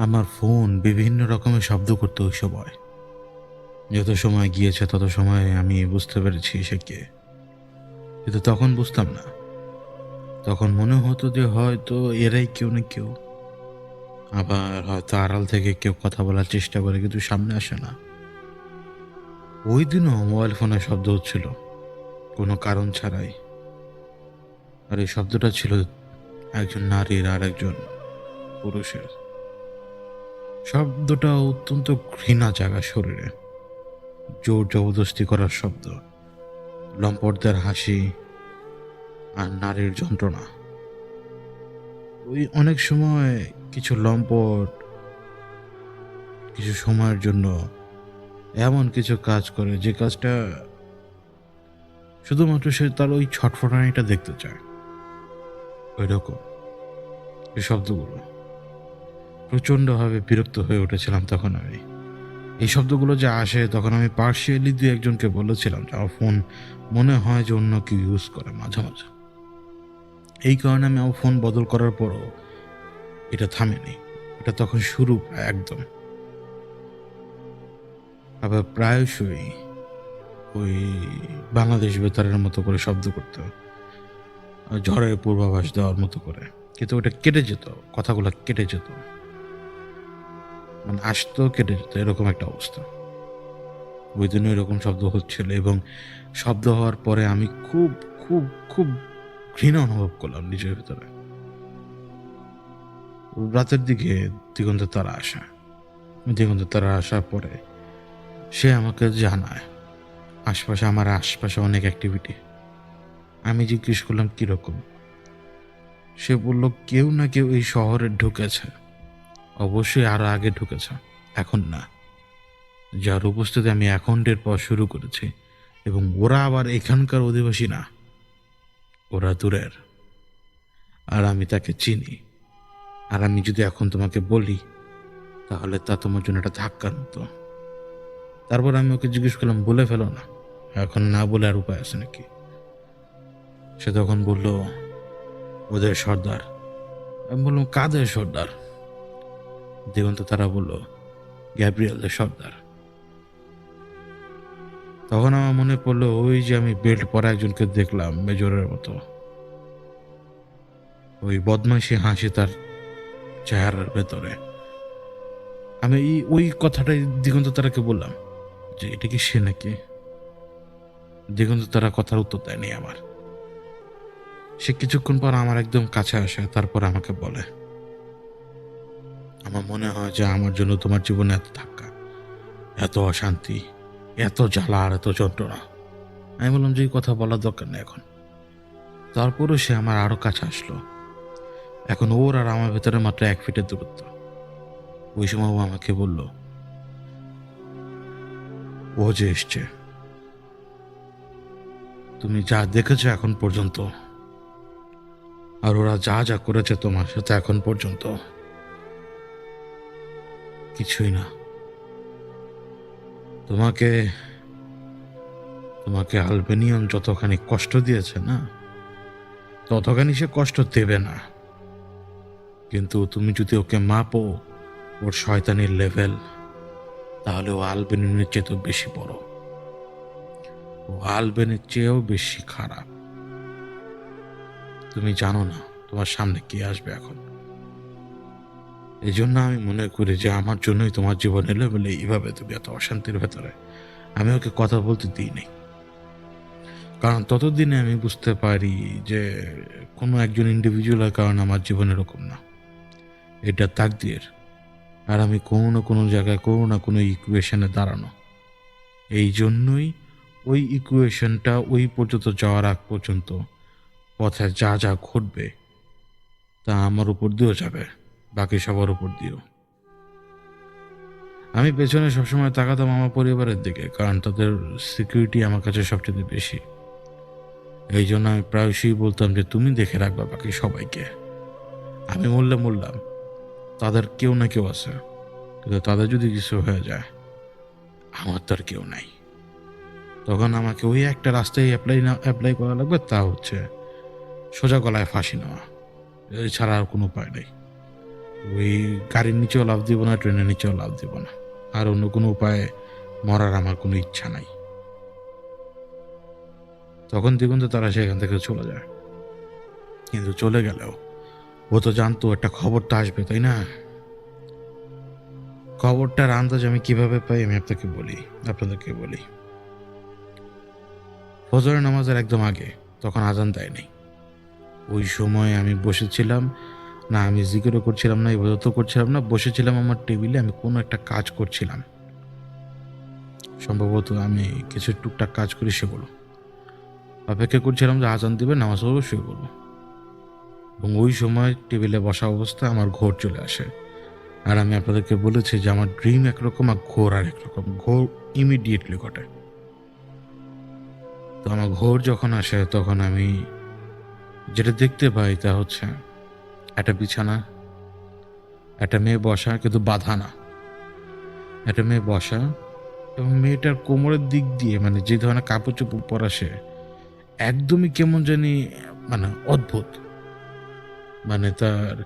আমার ফোন বিভিন্ন রকমের শব্দ করতো ওই সময়। যত সময় গিয়েছে তত সময় আমি বুঝতে পেরেছি সে কে। কিন্তু তখন বুঝতাম না। তখন মনে হতো যে হয়তো এরাই কেউ না কেউ। আবার হয়তো আড়াল থেকে কেউ কথা বলার চেষ্টা করে কিন্তু সামনে আসে না। ওই দিনও মোবাইল ফোনে শব্দ হচ্ছিল কোনো কারণ ছাড়াই। আর এই শব্দটা ছিল একজন নারীর আর একজন পুরুষের। শব্দটা অত্যন্ত ঘৃণা জাগা শরীরে। জোর জবরদস্তি করার শব্দ, লম্পটদের হাসি আর নারীর যন্ত্রণা। ওই অনেক সময় কিছু লম্পট কিছু সময়ের জন্য এমন কিছু কাজ করে যে কাজটা শুধুমাত্র সে তার ওই ছটফটানিটা দেখতে চায়। ওই রকম এই শব্দগুলো প্রচণ্ডভাবে বিরক্ত হয়ে উঠেছিলাম তখন আমি। এই শব্দগুলো যে আসে তখন আমি পার্শিয়ালি দুই একজনকে বলেছিলাম যে আমার ফোন মনে হয় যে অন্য কেউ ইউজ করে মাঝে মাঝে। এই কারণে আমি আমার ফোন বদল করার পরও এটা থামেনি। এটা তখন শুরু প্রায় একদম। আবার প্রায়শই ওই বাংলাদেশ বেতারের মতো করে শব্দ করতো, ঝড়ের পূর্বাভাস দেওয়ার মতো করে। কিন্তু ওটা কেটে যেত, কথাগুলো কেটে যেত, মানে আসতো কেটে যেত, এরকম একটা অবস্থা। ওই দিনও এরকম শব্দ হচ্ছিল এবং শব্দ হওয়ার পরে আমি খুব খুব খুব ঘৃণা অনুভব করলাম নিজের ভিতরে। রাতের দিকে দিগন্তের তারা আসা, দিগন্তের তারা আসার পরে সে আমাকে জানায় আমার আশপাশে অনেক অ্যাক্টিভিটি। আমি জিজ্ঞেস করলাম কিরকম। সে বলল কেউ না কেউ এই শহরে ঢুকেছে, অবশ্যই আরো আগে ঢুকেছে, এখন না। যার উপস্থিতি আমি এখন টের পাওয়া শুরু করেছি। এবং ওরা আবার এখানকার অধিবাসী না, ওরা দূরের। আর আমি তাকে চিনি। আর আমি যদি এখন তোমাকে বলি তাহলে তা তোমার জন্য একটা ধাক্কার মতো। তারপর আমি ওকে জিজ্ঞেস করলাম বলে ফেলো না, এখন না বলে আর উপায় আছে নাকি। সে তখন বলল ওদের সর্দার। আমি বললাম কাদের সর্দার? দিগন্ত তারা বলল গ্যাব্রিয়েলের সর্দার। তখন আমার মনে পড়লো ওই যে আমি বেল্ট পরা একজনকে দেখলাম মেজরের মতো, ওই বদমাইশি হাসি তার চেহারার ভেতরে। আমি ওই কথাটাই দিগন্ত তারাকে বললাম যে এটা কি সে নাকি। দিগন্ত তারা কথার উত্তর দেয়নি আমার। সে কিছুক্ষণ পর আমার একদম কাছে আসে, তারপর আমাকে বলে আমার মনে হয় যে আমার জন্য তোমার জীবনে এত ধাক্কা, এত অশান্তি, এত জ্বালা আর এত যন্ত্রণা। আমি বললাম যে এই কথা বলার দরকার নেই এখন। তারপরও সে আমার আরো কাছে আসলো। এখন ওর আর আমার ভেতরে মাত্র 1 ফিটের দূরত্ব। ওই সময় ও আমাকে বলল ও যে এসছে, তুমি যা দেখেছো এখন পর্যন্ত আর ওরা যা যা করেছে তোমার সাথে এখন পর্যন্ত কিছুই না। তোমাকে তোমাকে আলবেনিয়ান যতখানি কষ্ট দিয়েছে না, ততখানি সে কষ্ট দেবে না। কিন্তু তুমি যদি ওকে মাপো ওর শয়তানির লেভেল, তাহলে ও আলবেনিয়ানের চেয়েও বেশি বড়, ও আলবেনের চেয়েও বেশি খারাপ। তুমি জানো না তোমার সামনে কে আসবে এখন। এই জন্য আমি মনে করি যে আমার জন্যই তোমার জীবন এলো বলে এইভাবে তুমি এত অশান্তির ভেতরে। আমি ওকে কথা বলতে দিইনি, কারণ ততদিনে আমি বুঝতে পারি যে কোনো একজন ইন্ডিভিজুয়ালের কারণে আমার জীবন এরকম না, এটা তাকদীর। আর আমি কোনো না কোনো জায়গায় কোনো না কোনো ইকুয়েশনে দাঁড়ানো। এই জন্যই ওই ইকুয়েশনটা ওই পর্যন্ত যাওয়ার আগ পর্যন্ত পথে যা যা ঘটবে তা আমার উপর দিয়েও যাবে, বাকি সবার উপর দিয়েও। আমি পেছনে সবসময় তাকাতাম আমার পরিবারের দিকে, কারণ তাদের সিকিউরিটি আমার কাছে সবচেয়ে বেশি। এই জন্য আমি প্রায়শই বলতাম যে তুমি দেখে রাখবা বাকি সবাইকে। আমি মরলাম, তাদের কেউ না কেউ আছে, কিন্তু তাদের যদি কিছু হয়ে যায় আমার তো আর কেউ নাই। তখন আমাকে ওই একটা রাস্তায় অ্যাপ্লাই করা লাগবে, তা হচ্ছে সোজা গলায় ফাঁসি নেওয়া, এছাড়া আর কোনো উপায় নেই। ওই গাড়ির নিচেও লাফ দিব না, ট্রেনের নিচেও লাফ দিব না। আর অন্য কোনো উপায়ে মরার আমার কোনো ইচ্ছা নাই। তখন দিগন্ত তারা সেখান থেকে চলে যায়। কিন্তু চলে গেলেও ও তো জানতো একটা খবর তো আসবে, তাই না? খবরটার আন্দাজ আমি কিভাবে পাই আমি আপনাদেরকে বলি। ফজরের নামাজের একদম আগে, তখন আজান দেয়নি। ওই সময় আমি বসেছিলাম, না আমি জিকিরও করছিলাম না, ইবাদতও করছিলাম না, বসেছিলাম আমার টেবিলে, আমি কোনো একটা কাজ করছিলাম। সম্ভবত আমি কিছু টুকটাক কাজ করি সেগুলো। অপেক্ষা করছিলাম যে আজান দিবে, নামাজ পড়বো, শুয়ে পড়বো। এবং ওই সময় টেবিলে বসা অবস্থায় আমার ঘোর চলে আসে। আর আমি আপনাদেরকে বলেছি যে আমার ড্রিম একরকম আর ঘোর আর একরকম। ঘোর ইমিডিয়েটলি ঘটে। তো আমার ঘোর যখন আসে তখন আমি যেটা দেখতে পাই তা হচ্ছে একটা বিছানা, একটা মেয়ে বসা, কিন্তু বাঁধা না। একটা মেয়ে বসা এবং মেয়েটার কোমরের দিক দিয়ে মানে যে ধরনের কাপড় চোপড় পরা, সে একদমই কেমন জানি মানে অদ্ভুত। মানে তার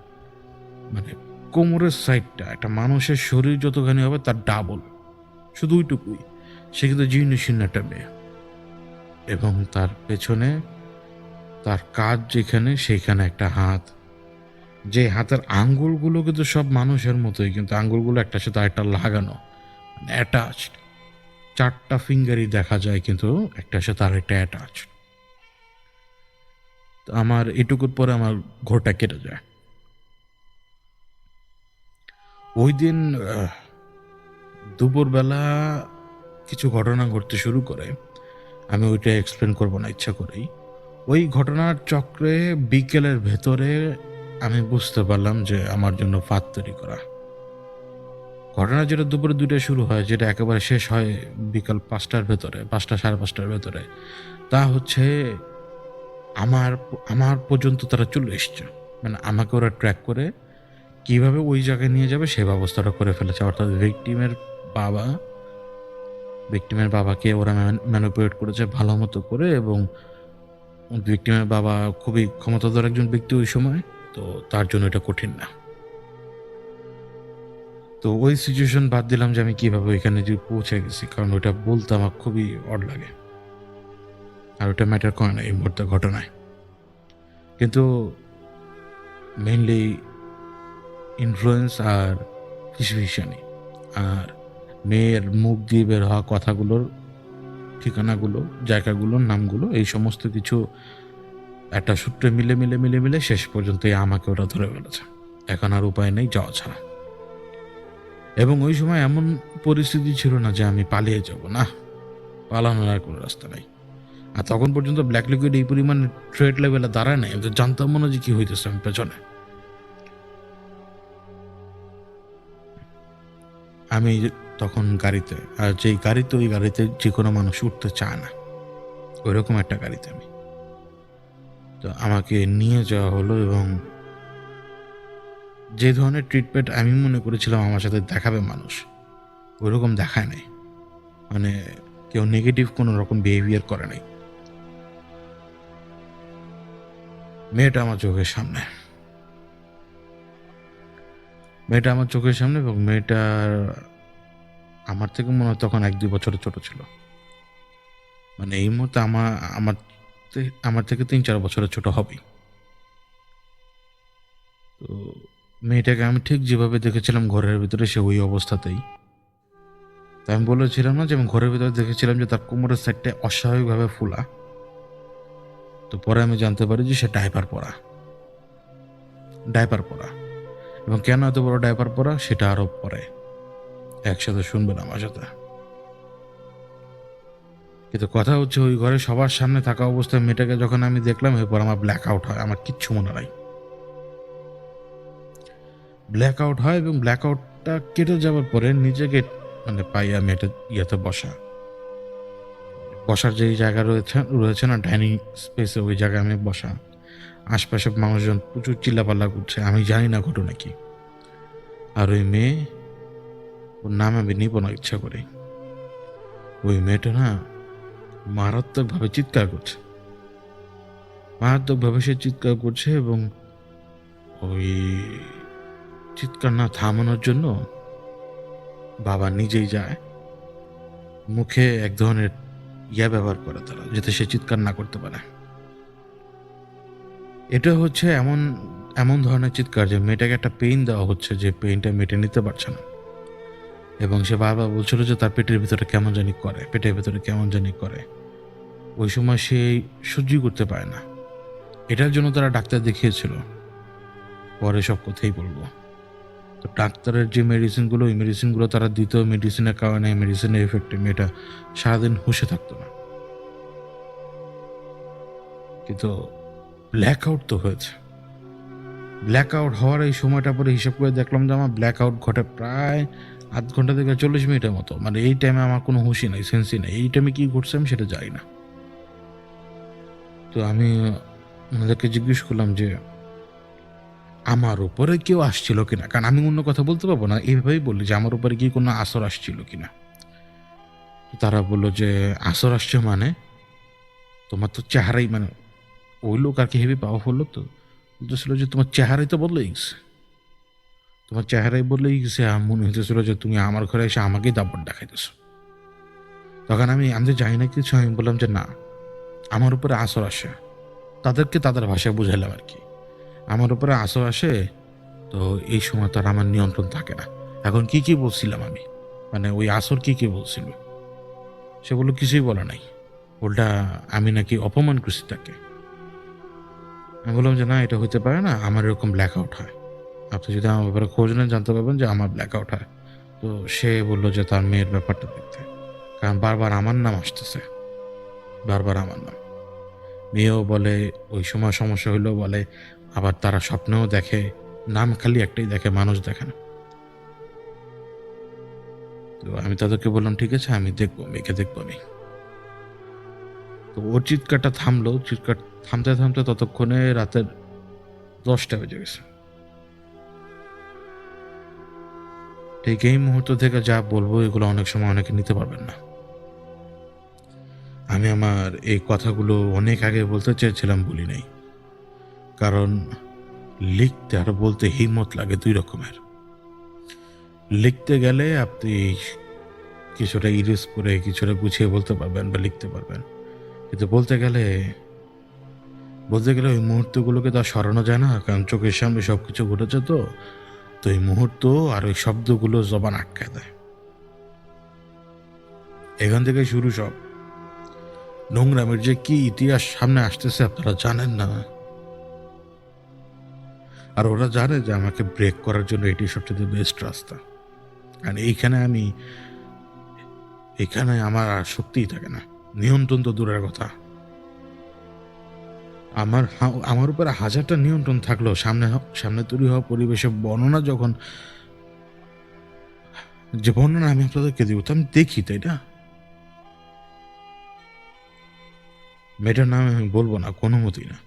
মানে কোমরের সাইডটা একটা মানুষের শরীর যতখানি হবে তার ডাবল, শুধু ওইটুকুই। সে কিন্তু জীর্ণ শীর্ণ একটা মেয়ে। এবং তার পেছনে তার কাজ যেখানে, সেখানে একটা হাত, যে হাতের আঙ্গুলগুলো কিন্তু সব মানুষের মতোই, কিন্তু আঙ্গুলগুলো একটার সাথে আরেকটা লাগানো, অ্যাটাচড। 4টা ফিঙ্গারই দেখা যায়, কিন্তু একটার সাথে আরেকটা অ্যাটাচড। আমার এটুকুর পরে আমার ঘোরটা কেটে যায়। ওই দিন দুপুরবেলা কিছু ঘটনা ঘটতে শুরু করে। আমি ওইটা এক্সপ্লেন করবো না ইচ্ছা করেই। ওই ঘটনার চক্রে বিকেলের ভেতরে আমি বুঝতে পারলাম যে আমার জন্য ফাঁদ তৈরি করা। ঘটনা যেটা দুপুরে 2টায় শুরু হয়, যেটা একেবারে শেষ হয় বিকাল 5টার ভেতরে, 5টা সাড়ে 5টার ভেতরে, তা হচ্ছে আমার আমার পর্যন্ত তারা চলে এসছে। মানে আমাকে ওরা ট্র্যাক করে কিভাবে ওই জায়গায় নিয়ে যাবে সে ব্যবস্থাটা করে ফেলেছে। অর্থাৎ ভিকটিমের বাবাকে ওরা ম্যানিপুলেট করেছে ভালো মতো করে। এবং ভিকটিমের বাবা খুবই ক্ষমতাধর একজন ব্যক্তি ওই সময়, তো তার জন্য এটা কঠিন না। তো ওই সিচুয়েশন বাদ দিলাম যে আমি কিভাবে ওইখানে যে পৌঁছে গেছি, কারণ ওইটা বলতে আমার খুবই অড লাগে, আর ওটা ম্যাটার করে না এই মুহূর্তে ঘটনায়। কিন্তু মেইনলি ইনফ্লুয়েন্স আর ফিসফিসানি আর মেয়ের মুখ দিয়ে বের হওয়া কথাগুলোর ঠিকানাগুলো, জায়গাগুলোর নামগুলো, এই সমস্ত কিছু একটা সূত্রে মিলে মিলে মিলে মিলে শেষ পর্যন্ত আমাকে ওরা ধরে ফেলেছে। এখন আর উপায় নেই যাওয়া ছাড়া। এবং ওই সময় এমন পরিস্থিতি ছিল না যে আমি পালিয়ে যাব, না, পালানোর আর কোনো রাস্তা নেই। আর তখন পর্যন্ত ব্ল্যাক লিকুইড এই পরিমাণ থ্রেড লেভেলে দাঁড়ায় নাই, আমি তো জানতাম মনে যে কি হইতেছে আমি পেছনে। আমি তখন গাড়িতে, আর যেই গাড়িতে, ওই গাড়িতে যে কোনো মানুষ উঠতে চায় না, ওইরকম একটা গাড়িতে আমি। তো আমাকে নিয়ে যাওয়া হলো এবং যে ধরনের ট্রিটমেন্ট আমি মনে করেছিলাম আমার সাথে দেখাবে মানুষ, ওইরকম দেখায় নাই। মানে কেউ নেগেটিভ কোনো রকম বিহেভিয়ার করে নাই। মেয়েটা আমার চোখের সামনে, এবং মেয়েটার আমার থেকে মনে হয় তখন 1-2 বছরের ছোট ছিল। মানে এই মুহূর্তে আমার থেকে 3-4 বছরের ছোট হবেই। তো মেয়েটাকে আমি ঠিক যেভাবে দেখেছিলাম ঘরের ভিতরে, সে ওই অবস্থাতেই। তাই আমি বলেছিলাম না যে আমি ঘরের ভিতরে দেখেছিলাম যে তার কোমরের সাইডটা অস্বাভাবিকভাবে ফোলা। তো পরে আমি জানতে পারি যে সে ডাইপার পরা। এবং কেন এত বড় ডাইপার পরা সেটা আরো পরে একসাথে শুনবেন আমার সাথে। কিন্তু কথা হচ্ছে, ওই ঘরে সবার সামনে থাকা অবস্থায় মেয়েটাকে যখন আমি দেখলাম, এরপর আমার ব্ল্যাক আউট হয়, আমার কিচ্ছু মনে নাই। ব্ল্যাক আউট হয় এবং ব্ল্যাক আউটটা কেটে যাওয়ার পরে নিজেকে মানে পাই আমি একটা ইয়েতে বসার যেই জায়গা রয়েছে না ডাইনিং স্পেসে, ওই জায়গায় আমি বসা। আশপাশে মানুষজন প্রচুর চিল্লাপাল্লা করছে, আমি জানি না ঘটনা কি। আর ওই মেয়ে, ওর নাম আমি নিব না ইচ্ছা করে, ওই মেয়েটা না মারাত্মকভাবে সে চিৎকার করছে এবং ওই চিৎকার না থামানোর জন্য বাবা নিজেই যায়, মুখে এক ধরনের ব্যবহার করে তারা, যাতে সে চিৎকার না করতে পারে। এটা হচ্ছে এমন এমন ধরনের চিৎকার যে মেয়েটাকে একটা পেইন দেওয়া হচ্ছে, যে পেইনটা মেটে নিতে পারছে না। এবং সে বারবার বলছিল যে তার পেটের ভিতরে কেমন জানি করে, পেটের ভিতরে কেমন জানি করে। ওই সময় সে সহ্যই করতে পারে না। এটার জন্য তারা ডাক্তার দেখিয়েছিল, পরে সব কথাই বলবো। তো ডাক্তারের যে মেডিসিনগুলো, ওই মেডিসিনগুলো তারা দিত, মেডিসিনের কারণে, মেডিসিনের এফেক্টে মেয়েটা সারাদিন হুঁশে থাকতো না। কিন্তু ব্ল্যাক আউট তো হয়েছে। ব্ল্যাক আউট হওয়ার এই সময়টা পরে হিসাব করে দেখলাম যে আমার ব্ল্যাক আউট ঘটে প্রায় আধ ঘন্টা থেকে 40 মিনিটের মতো। মানে এই টাইমে আমার কোনো হুঁশি নাই, সেন্সই নাই। এই টাইমে কী ঘটছে আমি সেটা জানি না। তো আমি ওনাদেরকে জিজ্ঞেস করলাম যে আমার উপরে কেউ আসছিল কিনা, কারণ আমি অন্য কথা বলতে পারবো না, এইভাবেই বললি যে আমার উপরে কি কোনো আসর আসছিল কিনা। তারা বললো যে আসর আসছে মানে তোমার তো চেহারাই, মানে ওই লোক আর কি হেভি পাওয়ারফুল লোক, তো বলতেছিল যে তোমার চেহারাই তো বদলে গেছে, তোমার চেহারাই বদলেই গেছে। আমার মনে হইতেছিল যে তুমি আমার ঘরে এসে আমাকেই দাপট দেখাইতেছো। তখন আমি তো জানি না কিছু, আমি বললাম যে না, আমার উপরে আসর আসে। তাদেরকে তাদের ভাষায় বুঝাইলাম আর কি, আমার উপরে আসর আসে, তো এই সময় তার আমার নিয়ন্ত্রণ থাকে না। এখন কি কি বলছিলাম আমি, মানে ওই আসর কি কি বলছিল, সে বললো কিছুই বলে নাই, উল্টা আমি নাকি অপমান করছি তাকে। আমি বললাম যে না, এটা হইতে পারে না, আমার এরকম ব্ল্যাক আউট হয়। আপনি যদি আমার ব্যাপারে খোঁজ নেন জানতে পারবেন যে আমার ব্ল্যাক আউট হয়। তো সে বললো যে তার মেয়ের ব্যাপারটা দেখতে, কারণ বারবার আমার নাম আসতেছে, বারবার আমার নাম। মেয়েও বলে ওই সময় সমস্যা হইলেও বলে, আবার তারা স্বপ্নেও দেখে, নাম খালি একটাই দেখে, মানুষ দেখে না। তো আমি তাদেরকে বললাম ঠিক আছে, আমি দেখবো, মেয়েকে দেখবো আমি। তো ওর চিৎকারটা থামলো, চিৎকার থামতে থামতে ততক্ষণে রাতের 10টা বেজে গেছে। ঠিক এই মুহূর্ত থেকে যা বলবো এগুলো অনেক সময় অনেকে নিতে পারবেন না। আমি আমার এই কথাগুলো অনেক আগে বলতে চেয়েছিলাম, বলি নাই, কারণ লিখতে আর বলতে হিম্মত লাগে দুই রকমের। লিখতে গেলে আপনি কিছুটা ইরেজ করে কিছুটা গুছিয়ে বলতে পারবেন বা লিখতে পারবেন, কিন্তু বলতে গেলে ওই মুহূর্তগুলোকে তো আর সরানো যায় না, কারণ চোখের সামনে সব কিছু ঘটেছে। তো তো এই মুহূর্ত আর ওই শব্দগুলো জবান আটকায় দেয়। এখান থেকে শুরু সব। নোংরামের যে কি ইতিহাস সামনে আসতেছে আপনারা জানেন না, আর ওরা জানে যে আমাকে ব্রেক করার জন্য এটি সবচেয়ে বেস্ট রাস্তা। কারণ এখানে আমার আর শক্তিই থাকে না, নিয়ন্ত্রণ তো দূরের কথা। আমার উপরে হাজারটা নিয়ন্ত্রণ থাকলেও সামনে তৈরি হওয়া পরিবেশে বর্ণনা যখন, যে বর্ণনা আমি আপনাদেরকে দিব তো আমি দেখি, তাই না? মেয়েটার নাম আমি বলবো না, কোনো মতেই না।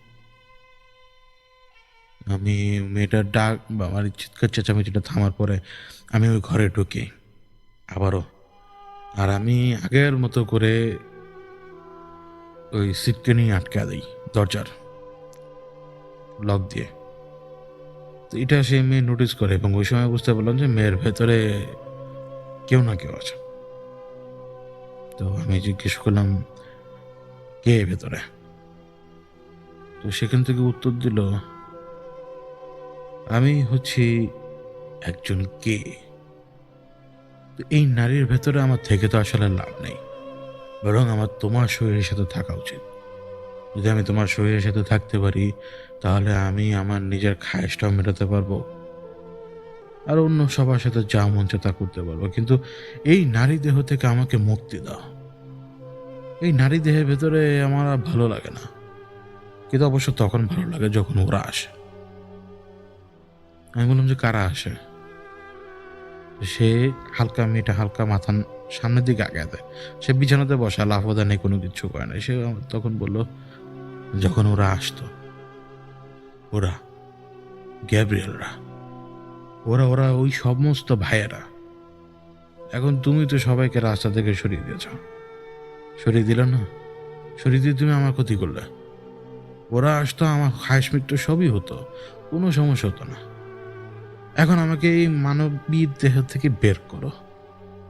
আমি মেয়েটার ডাক বা আমার চিৎকার চেঁচামেচিটা থামার পরে আমি ওই ঘরে ঢুকি আবারও। আর আমি আগের মতো করে ওই সিটকে নিয়ে আটকা দিই দরজার লক দিয়ে। তো এটা সে মেয়ে নোটিস করে, এবং ওই সময় বুঝতে পারলাম যে মেয়ের ভেতরে কেউ না কেউ আছে। তো আমি জিজ্ঞেস করলাম কে ভেতরে। তো সেখান থেকে উত্তর দিল, আমি হচ্ছি একজন কে। তো এই নারীর ভেতরে আমার থেকে তো আসলে লাভ নেই, বরং আমার তোমার শরীরের সাথে থাকা উচিত। যদি আমি তোমার শরীরের সাথে থাকতে পারি, তাহলে আমি আমার নিজের খায়েশটাও মেটাতে পারবো, আর অন্য সবার সাথে যা মন চায় তা করতে পারবো। কিন্তু এই নারী দেহ থেকে আমাকে মুক্তি দাও। এই নারী দেহের ভেতরে আমার আর ভালো লাগে না। কিন্তু অবশ্য তখন ভালো লাগে যখন ওরা আসে। আমি বললাম যে কারা আসে। সে মেয়েটা হালকা মাথা সামনের দিকে আগে দেয়। সে বিছানাতে বসা, লাফোদা নেই, কোনো কিছু করে না। সে তখন বলল, যখন ওরা আসতো, ওরা গ্যাব্রিয়েলরা, ওরা ওই সমস্ত ভাইয়েরা। এখন তুমি তো সবাইকে রাস্তা থেকে সরিয়ে দিয়েছ, সরিয়ে দিলে না, সরিয়ে দিয়ে তুমি আমার ক্ষতি করলে। ওরা আসতো, আমার খায়েশ মৃত্যু সবই হতো, কোনো সমস্যা হতো না। এখন আমাকে এই মানবীর দেহ থেকে বের করো,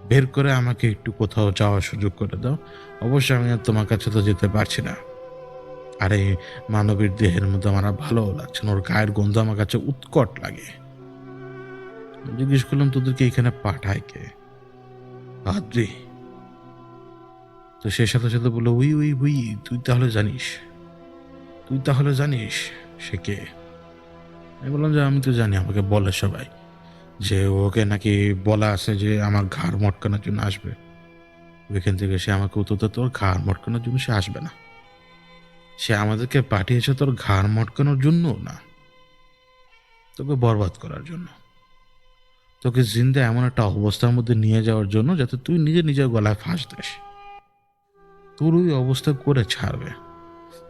বের করে আমাকে একটু কোথাও যাওয়ার সুযোগ করে দাও। অবশ্যই আমি আর তোমার কাছে তো যেতে পারছি না। আর এই মানবীর দেহের মধ্যে আমার আর ভালোও লাগছে না, ওর গায়ের গন্ধ আমার কাছে উৎকট লাগে। জিজ্ঞেস করলাম, তোদেরকে এখানে পাঠায় কে? আদ্রি। তো সে সাথে সাথে বললো, উই উই উই, তুই তাহলে জানিস, তুই তাহলে জানিস সে কে? আমি বললাম যে আমি তো জানি, আমাকে বলে সবাই যে ওকে নাকি বলা আছে যে আমার ঘাড় মটকানোর জন্য আসবে। ওইখান থেকে সে আমাকে উত্তর দেয়, তোর ঘাড় মটকানোর জন্য সে আসবে না, সে আমাদেরকে পাঠিয়েছে তোর ঘাড় মটকানোর জন্য না, তোকে বরবাদ করার জন্য, তোকে জিন্দা এমন একটা অবস্থার মধ্যে নিয়ে যাওয়ার জন্য যাতে তুই নিজে নিজের গলায় ফাঁস দিস। তোর ওই অবস্থা করে ছাড়বে।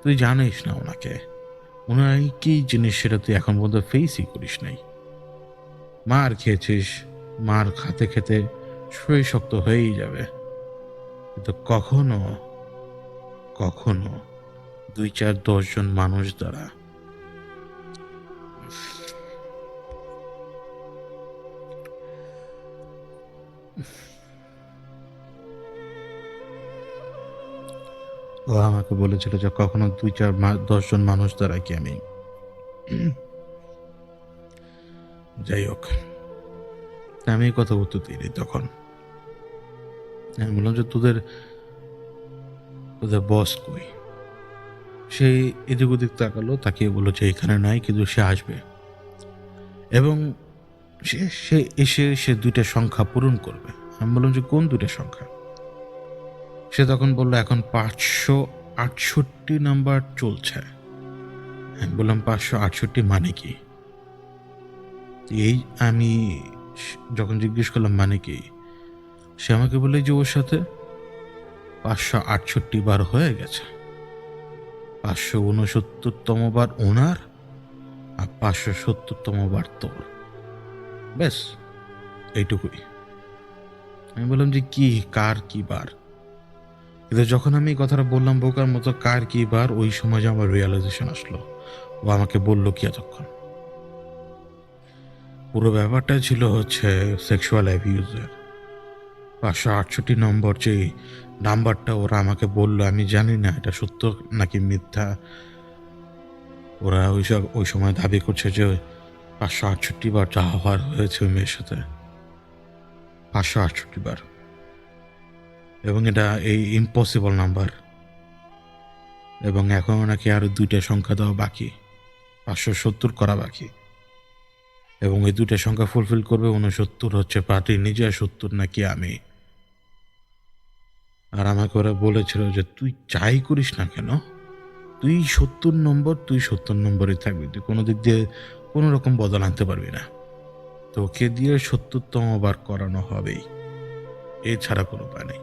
তুই জানিস না ওনাকে, ওনার কি জিনিস সেটা তুই এখন পর্যন্ত ফেসই করিস নাই। মার খেয়েছিস, মার খাতে খেতে শরীর শক্ত হয়েই যাবে, কিন্তু কখনো কখনো 2, 4, 10 জন মানুষ দ্বারা ও আমাকে বলেছিল যে কখনো 2, 4, 10 জন মানুষ দ্বারা কি আমি যাই হোক, আমি এই কথা উত্তর দিইনি। তখন আমি বললাম যে তোদের তোদের বস কই? সে এদিক ওদিক তাকালো, তাকিয়ে বললো যে এখানে নাই, কিন্তু সে আসবে এবং সে সে এসে সে 2টা সংখ্যা পূরণ করবে। আমি বললাম যে কোন 2টা সংখ্যা? সে তখন বললো এখন 568 নাম্বার চলছে। আমি বললাম 568 মানে কি? এই আমি যখন জিজ্ঞেস করলাম মানে কি, সে আমাকে বলে যে ওর সাথে 568 বার হয়ে গেছে, 569তম বার ওনার আর 570তম বার তোর, ব্যাস এইটুকুই। আমি বললাম যে কি, কার কি বার? কিন্তু যখন আমি এই কথাটা বললাম বোকার মতো কার কি বার, ওই সময় যে আমার রিয়েলাইজেশন আসলো, ও আমাকে বললো কি এতক্ষণ। পুরো ব্যাপারটা ছিল হচ্ছে সেক্সুয়াল অ্যাবিউজের। 568 নম্বর যে নাম্বারটা ওরা আমাকে বললো, আমি জানি না এটা সত্য নাকি মিথ্যা। ওরা ওই সময় দাবি করছে যে 568 বার যা হওয়ার হয়েছে ওই মেয়ের সাথে, 568 বার, এবং এটা এই ইম্পসিবল নাম্বার, এবং এখনও নাকি আরো 2টা সংখ্যা দেওয়া বাকি, 570 করা বাকি, এবং এই 2টা সংখ্যা ফুলফিল করবে 69 হচ্ছে পার্টি নিজে, 70 নাকি আমি। আর আমাকে ওরা বলেছিল যে তুই যাই করিস না কেন, তুই 70 নম্বর, তুই 70 নম্বরই থাকবি, তুই কোনো দিক দিয়ে কোনো রকম বদল আনতে পারবি না, তোকে দিয়ে 70তম বার করানো হবেই, এছাড়া কোনো উপায় নেই।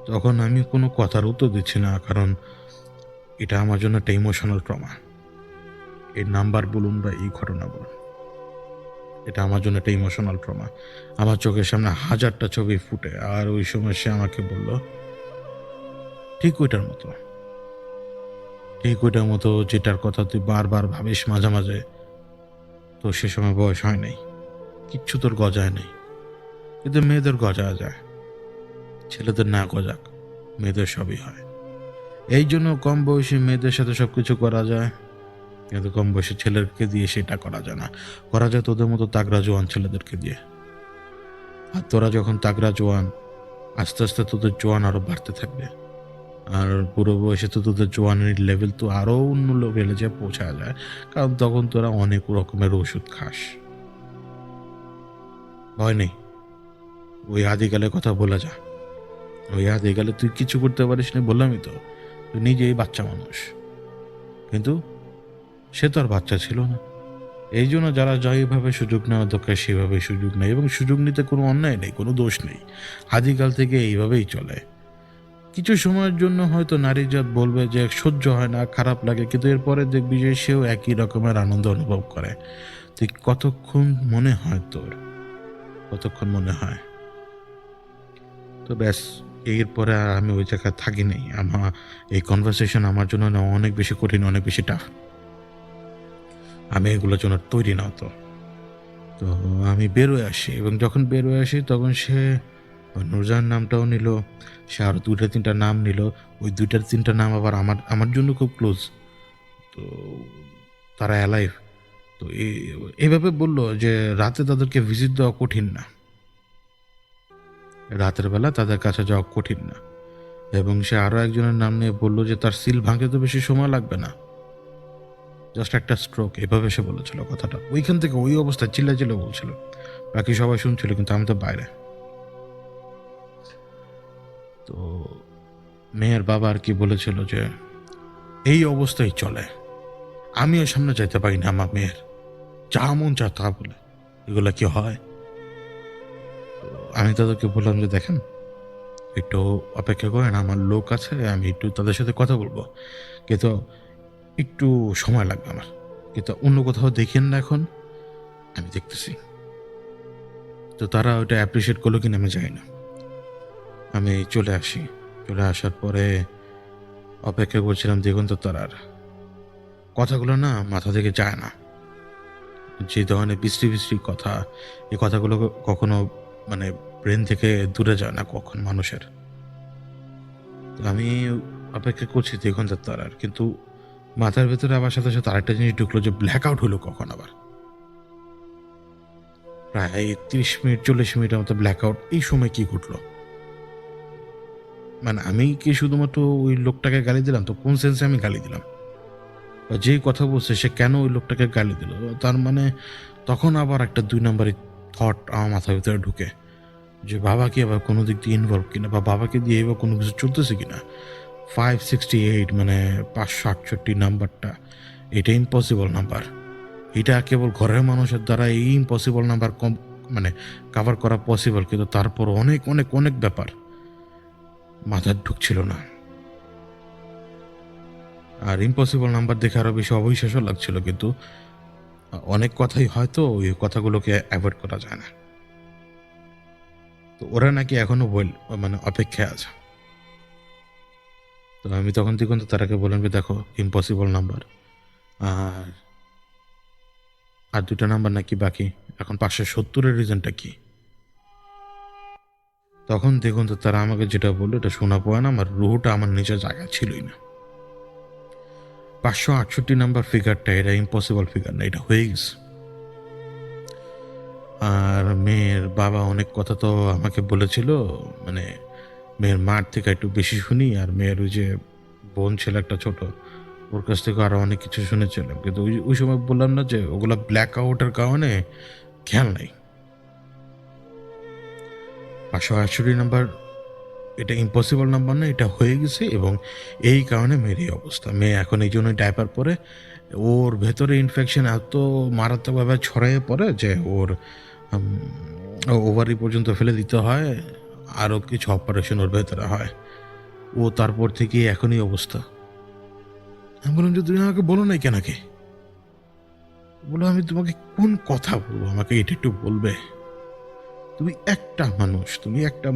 তখন আমি কোনো কথার উত্তর দিচ্ছি না, কারণ এটা আমার জন্য একটা ইমোশনাল ট্রমা। এই নাম্বার বলুন বা এই ঘটনা বলুন, এটা আমার জন্য একটা ইমোশনাল ট্রমা। আমার চোখের সামনে 1000টা ছবি ফুটে, আর ওই সময় সে আমাকে বলল ঠিক ওইটার মতো, ঠিক ওইটার মতো যেটার কথা তুই বারবার ভাবিস মাঝে মাঝে। তো সে সময় বয়স হয় নাই, কিচ্ছু তোর গজায় নাই, কিন্তু মেয়েদের গজা যায়, ছেলেদের না গজাক, মেয়েদের সবই হয়। এই জন্য কম বয়সী মেয়েদের সাথে সবকিছু করা যায়, কিন্তু কম বয়সী ছেলেকে দিয়ে সেটা করা যায় না। করা যায় তোদের মতো তাগড়া জোয়ান ছেলেদেরকে দিয়ে। আর তোরা যখন তাগড়া জোয়ান, আস্তে আস্তে তোদের জোয়ান আরো বাড়তে থাকবে, আর বুড়ো বয়সে তো তোদের জোয়ানের লেভেল তো আরো অন্য লেভেলে যে পৌঁছা যায়, কারণ তখন তোরা অনেক রকমের ওষুধ খাস। ভয় নেই, ওই আদিকালের কথা বলে যা, ওই আদিকালে তুই কিছু করতে পারিস না, বললামই তো, তুই নিজেই বাচ্চা মানুষ, কিন্তু সে তো আর বাচ্চা ছিল না। এই জন্য যারা যেভাবে সুযোগ নেওয়া দরকার সেভাবে সুযোগ নেয়, এবং সুযোগ নিতে কোনো অন্যায় নেই, কোনো দোষ নেই, আদিকাল থেকে এইভাবেই চলে। কিছু সময়ের জন্য হয়তো নারী জাত বলবে যে সহ্য হয় না, খারাপ লাগে, কিন্তু এরপরে দেখবি যে সেও একই রকমের আনন্দ অনুভব করে। তুই কতক্ষণ মনে হয় তোর, কতক্ষণ মনে হয়? তো ব্যাস, এরপরে আর আমি ওই জায়গায় থাকি নাই। এই কনভারসেশন আমার জন্য না অনেক বেশি কঠিন, অনেক বেশি টাফ। আমি এগুলোর জন্য তৈরি না তো। তো আমি বেরোয় আসি এবং যখন বেরোয় আসি তখন সে ওই নূরজাহান নামটাও নিল। সে আরও ২টা ৩টা নাম নিল। ওই ২টা ৩টা নাম আবার আমার জন্য খুব ক্লোজ। তো তারা অ্যালাইভ। তো এভাবে বলল যে রাতে তাদেরকে ভিজিট দেওয়া কঠিন না। রাতের বেলা তাদের কাছে যাওয়া কঠিন না। এবং সে আরও একজনের নাম নিয়ে বলল যে তার সিল ভাঙতে তো বেশি সময় লাগবে না। জাস্ট একটা স্ট্রোক, এভাবে সে বলেছিল কথাটা। ওইখান থেকে ওই অবস্থায় চিল্লা বলছিল। বাকি সবাই শুনছিল কিন্তু আমি তো বাইরে। তো মেয়ের বাবা আর কি বলেছিল যে এই অবস্থায় চলে। আমিও সামনে যাইতে পারি না আমার মেয়ের। যা মন চা তা বলে। এগুলা কি হয়? তো আমি তাদেরকে বললাম যে দেখেন, একটু অপেক্ষা করেন, আমার লোক আছে, আমি একটু তাদের সাথে কথা বলবো, কিন্তু একটু সময় লাগবে আমার, কিন্তু অন্য কোথাও দেখেন না এখন, আমি দেখতেছি। তো তারা ওইটা অ্যাপ্রিসিয়েট করলো কিনা আমি জানি না। আমি চলে আসি। চলে আসার পরে অপেক্ষা করছিলাম দিগন্ত তারার। কথাগুলো না মাথা থেকে যায় না। যে ধরনের বিশ্রী কথা, এই কথাগুলো কখনো মানে ব্রেন থেকে দূরে যায় না কখন মানুষের। তো আমি অপেক্ষা করছি দিগন্ত তারার, কিন্তু মাথার ভেতরে আবার সাথে সাথে আরেকটা জিনিস ঢুকলো যে ব্ল্যাক আউট হলো কখন আবার। প্রায় 30 মিনিট 40 মিনিটের মতো ব্ল্যাক আউট। এই সময় কি ঘটলো? মানে আমি কি শুধুমাত্র ওই লোকটাকে গালি দিলাম? তো কোন সেন্সে আমি গালি দিলাম? বা যেই কথা বলছে সে কেন ওই লোকটাকে গালি দিল? তার মানে তখন আবার একটা ২ নাম্বারি থট আমার মাথার ভিতরে ঢুকে যে বাবা কি আবার কোনো দিক দিয়ে ইনভলভ কিনা, বা বাবাকে দিয়ে এবার কোনো কিছু চলতেছে কিনা। 568 মানে 568 নাম্বারটা, এটা ইম্পসিবল নাম্বার। এটা কেবল ঘরের মানুষের দ্বারা এই ইম্পসিবল নাম্বার মানে কাভার করা পসিবল, কিন্তু তারপর অনেক ব্যাপার মাথায় ঢুকছিল না। আর ইম্পসিবল নাম্বার দেখে আরো বেশি অবিশ্বাসও লাগছিল, কিন্তু অনেক কথাই হয়তো ওই কথাগুলোকে অ্যাভয়েড করা যায় না। তো ওরা নাকি এখনো মানে অপেক্ষায় আছে। তো আমি তখন দিগন্ত তারাকে বললাম যে দেখো, ইম্পসিবল নাম্বার আর আর 2টা নাম্বার নাকি বাকি। এখন 570-এর রিজনটা কি? তখন দিগন্ত তারা আমাকে যেটা বললো এটা শোনা পড়ে না, আমার রুহটা আমার নিজের জায়গায় ছিলই না। 568 নাম্বার ফিগারটা এটা ইম্পসিবল ফিগার না, এটা হয়ে গেছে। আর মেয়ের বাবা অনেক কথা তো আমাকে বলেছিল, মানে মেয়ের মার থেকে একটু বেশি শুনি, আর মেয়ের ওই যে বোন ছিল একটা ছোট, ওর কাছ থেকে আরো অনেক কিছু শুনেছিলাম, কিন্তু ওই সময় বললাম না যে ওগুলা ব্ল্যাক আউটের কারণে খেয়াল নাই। 568 নাম্বার এটা ইম্পসিবল নাম্বার না, এটা হয়ে গেছে, এবং এই কারণে মেয়ের এই অবস্থা। মেয়ে এখন এই জন্যই ডায়পার পরে। ওর ভেতরে ইনফেকশন এত মারাত্মকভাবে ছড়িয়ে পড়ে যে ওর ওভারি পর্যন্ত ফেলে দিতে হয়, আরও কিছু অপারেশন ওর ভেতরে হয়। ও তারপর থেকে এখনই অবস্থা। আমি বললাম যে তুমি আমাকে বলো নাই কেনাকে? বলো আমি তোমাকে কোন কথা বলবো, আমাকে এটা একটু বলবে? তুমি একটা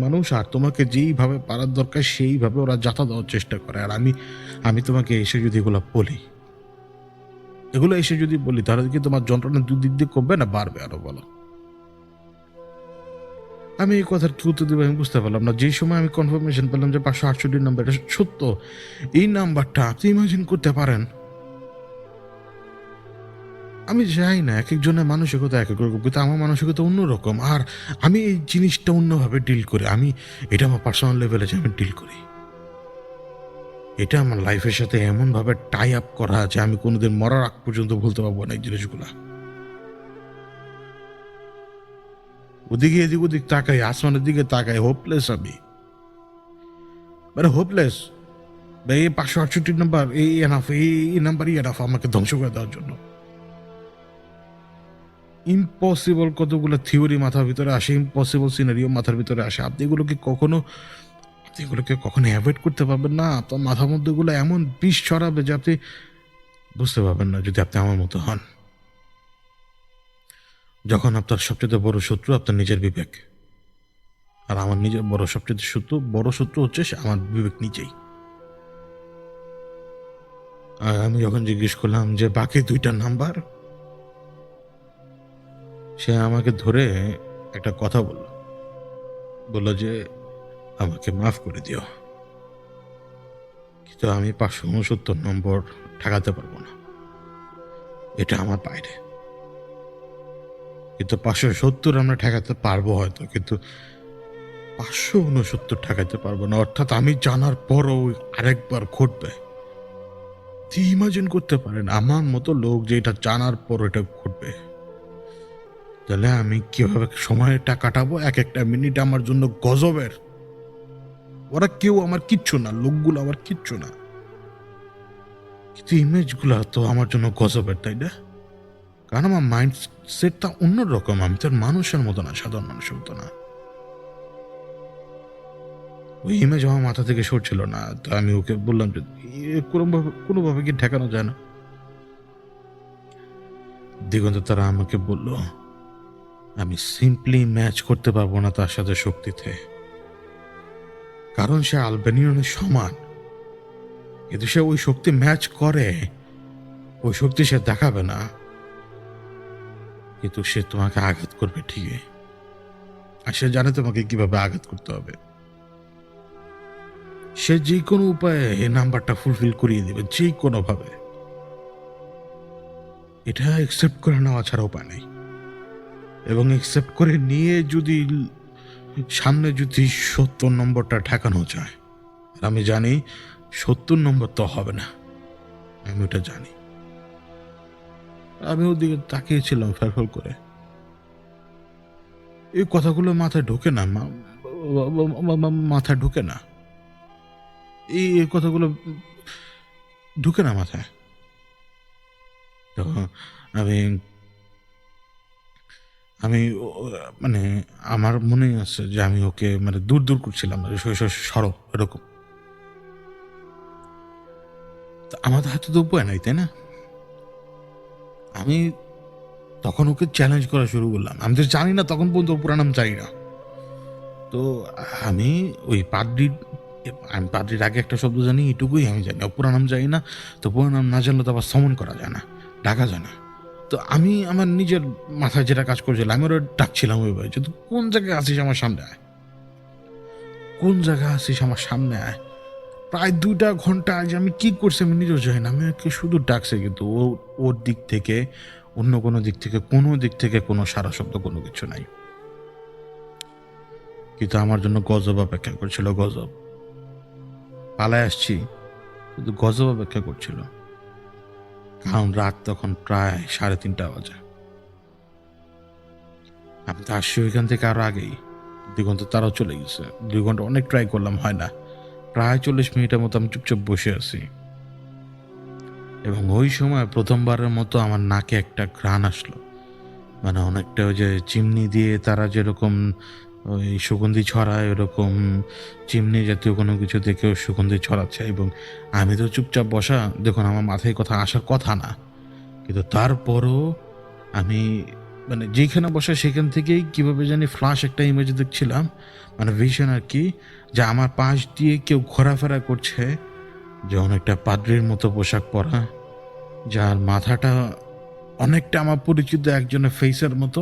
মানুষ, আর তোমাকে যেইভাবে পারার দরকার সেইভাবে ওরা যাতা দেওয়ার চেষ্টা করে। আর আমি তোমাকে এসে যদি এগুলো এসে যদি বলি, তাহলে কি তোমার যন্ত্রণা দুদিক দিয়ে কমবে না বাড়বে আরো, বলো? আমি এই কথার কি উত্তর দেবো আমি বুঝতে পারলাম না। যেই সময় আমি কনফার্মেশন পেলাম যে 568 নাম্বার এটা সত্য, এই নাম্বারটা আপনি ইমাজিন করতে পারেন। আমি যাই না, এক একজনের মানসিকতা এক এক রকম, কিন্তু আমার মানসিকতা অন্যরকম। আর আমি এই জিনিসটা অন্যভাবে ডিল করি। এটা আমার পার্সোনাল লেভেলে যে আমি ডিল করি, এটা আমার লাইফের সাথে এমনভাবে টাই আপ করা যে আমি কোনোদিন মরার আগ পর্যন্ত ভুলতে পারবো না এই জিনিসগুলা। ওদিকে এদিক ওদিক তাকাই, আসমানের দিকে তাকাই, হোপলেস আমি, মানে হোপলেস। এই 568 নাম্বার এই এনাফ, এই নাম্বারই এনাফ আমাকে ধ্বংস করে দেওয়ার জন্য। ইম্পসিবল কতগুলো থিওরি মাথার ভিতরে আসে, ইম্পসিবল সিনারিও মাথার ভিতরে আসে। আপনি এগুলোকে কখনো অ্যাভয়েড করতে পারবেন না। আপনার মাথার মধ্যে এগুলো এমন বিষ ছড়াবে যে আপনি বুঝতে পারবেন না, যদি আপনি আমার মতো হন। যখন আপনার সবচেয়ে বড় শত্রু আপনার নিজের বিবেক, আর আমার নিজের সবচেয়ে বড় শত্রু হচ্ছে আমার বিবেক নিজেই। আর আমি যখন জিজ্ঞেস করলাম যে বাকি 2টা নাম্বার, সে আমাকে ধরে একটা কথা বলল। বলল যে, "আমাকে মাফ করে দিও। কিন্তু আমি ৫৬৯ নম্বর ঠেকাতে পারব না। এটা আমার বাইরে। কিন্তু ৫৭০ আমরা ঠেকাতে পারবো হয়তো। কিন্তু ৫৬৯ ঠেকাতে পারবো না। অর্থাৎ আমি জানার পরও আরেকবার ঘটবে।" ইমাজিন করতে পারেন আমার মতো লোক যে এটা জানার পর এটা ঘটবে, তাহলে আমি কিভাবে সময়টা কাটাবো? এক একটা মিনিট আমার জন্য গজবের। ওরা কেউ আমার কিচ্ছু না, লোকগুলো আমার কিচ্ছু না, কিন্তু ইমেজগুলো তো আমার জন্য গজবের, তাই না? কারণ আমার মাইন্ড সেটটা অন্যরকম। আমি তো আর মানুষের মতো না, সাধারণ মানুষের মতো না। ওই ইমেজ আমার মাথা থেকে সরছিল না। তো আমি ওকে বললাম যে, কোনোভাবে কি ঠেকানো যায় না? দিগন্ত তারা আমাকে বলল, আমি সিম্পলি ম্যাচ করতে পারবো না তার সাথে শক্তিতে, কারণ সে আলবেনিয়নের সমান। কিন্তু সে ওই শক্তি ম্যাচ করে, ওই শক্তি সে দেখাবে না, কিন্তু সে তোমাকে আঘাত করবে ঠিকই। আর সে জানে তোমাকে কিভাবে আঘাত করতে হবে। সে যে কোনো উপায়ে এই নাম্বারটা ফুলফিল করিয়ে দিবে, যে কোনো ভাবে। এটা একসেপ্ট করে নেওয়া ছাড়া উপায় নেই। এবং একসেপ্ট করে নিয়ে যদি সামনে যদি ৭০ নম্বরটা ঠেকানো যায়, আর আমি জানি ৭০ নম্বর তো হবে না, আমি ওটা জানি। আমি ওদিকে তাকিয়েছিলাম ফ্যালফ্যাল করে। এই কথাগুলো মাথায় ঢোকে না, মাথায় ঢোকে না। এই কথাগুলো ঢুকে না মাথায়। তখন আমি আমি মানে আমার মনে আছে যে আমি ওকে মানে দূর দূর করছিলাম, সরো এরকম। আমাদের হাতে তো উপায় নাই, তাই না? আমি তখন ওকে চ্যালেঞ্জ করা শুরু করলাম। আমি তো জানি না, তখন পর্যন্ত পুরা নাম জানি না। তো আমি ওই আমি পাদ্রির আগে একটা শব্দ জানি, এটুকুই আমি জানি। পুরা নাম জানি না। তো পুরা নাম না জানলে তো আবার সমন করা যায় না, ডাকা যায় না। তো আমি আমার নিজের মাথায় যেটা কাজ করছিল, আমি ওরা ডাকছিলাম ওইভাবে যে, তুই কোন জায়গায় আসিস আমার সামনে আয়, কোন জায়গায় আসিস আমার সামনে আয়। প্রায় ২টা ঘন্টা আজ আমি কি করছি আমি নিজেও জানি না। আমি ওকে শুধু ডাকছি, কিন্তু ওর দিক থেকে, অন্য কোনো দিক থেকে কোনো সারা শব্দ, কোনো কিছু নাই। কিন্তু আমার জন্য গজব অপেক্ষা করছিল, গজব। পালায় আসছি, কিন্তু গজব অপেক্ষা করছিল। কারণ রাত তখন প্রায় ৩:৩০ বাজে। আমি তো আসছি ওইখান থেকে আরো আগেই। দিগন্ত তারাও চলে গেছে। ২ ঘন্টা অনেক ট্রাই করলাম, হয় না। প্রায় ৪০ মিনিটের মতো আমি চুপচাপ বসে আছি। এবং ওই সময় প্রথমবারের মতো আমার নাকে একটা ঘ্রাণ আসলো। মানে অনেকটা ওই যে চিমনি দিয়ে তারা যেরকম ওই সুগন্ধি ছড়ায়, ওরকম চিমনি জাতীয় কোনো কিছু দেখেও সুগন্ধি ছড়াচ্ছে। এবং আমি তো চুপচাপ বসা, দেখুন আমার মাথায় কথা আসার কথা না, কিন্তু তারপরও আমি মানে যেখানে বসা সেখান থেকেই কীভাবে জানি ফ্লাশ একটা ইমেজ দেখছিলাম, মানে ভিশন আর কি, যে আমার পাশ দিয়ে কেউ ঘোরাফেরা করছে, যে অনেকটা পাদ্রির মতো পোশাক পরা, যার মাথাটা অনেকটা আমার পরিচিত একজনের ফেসের মতো,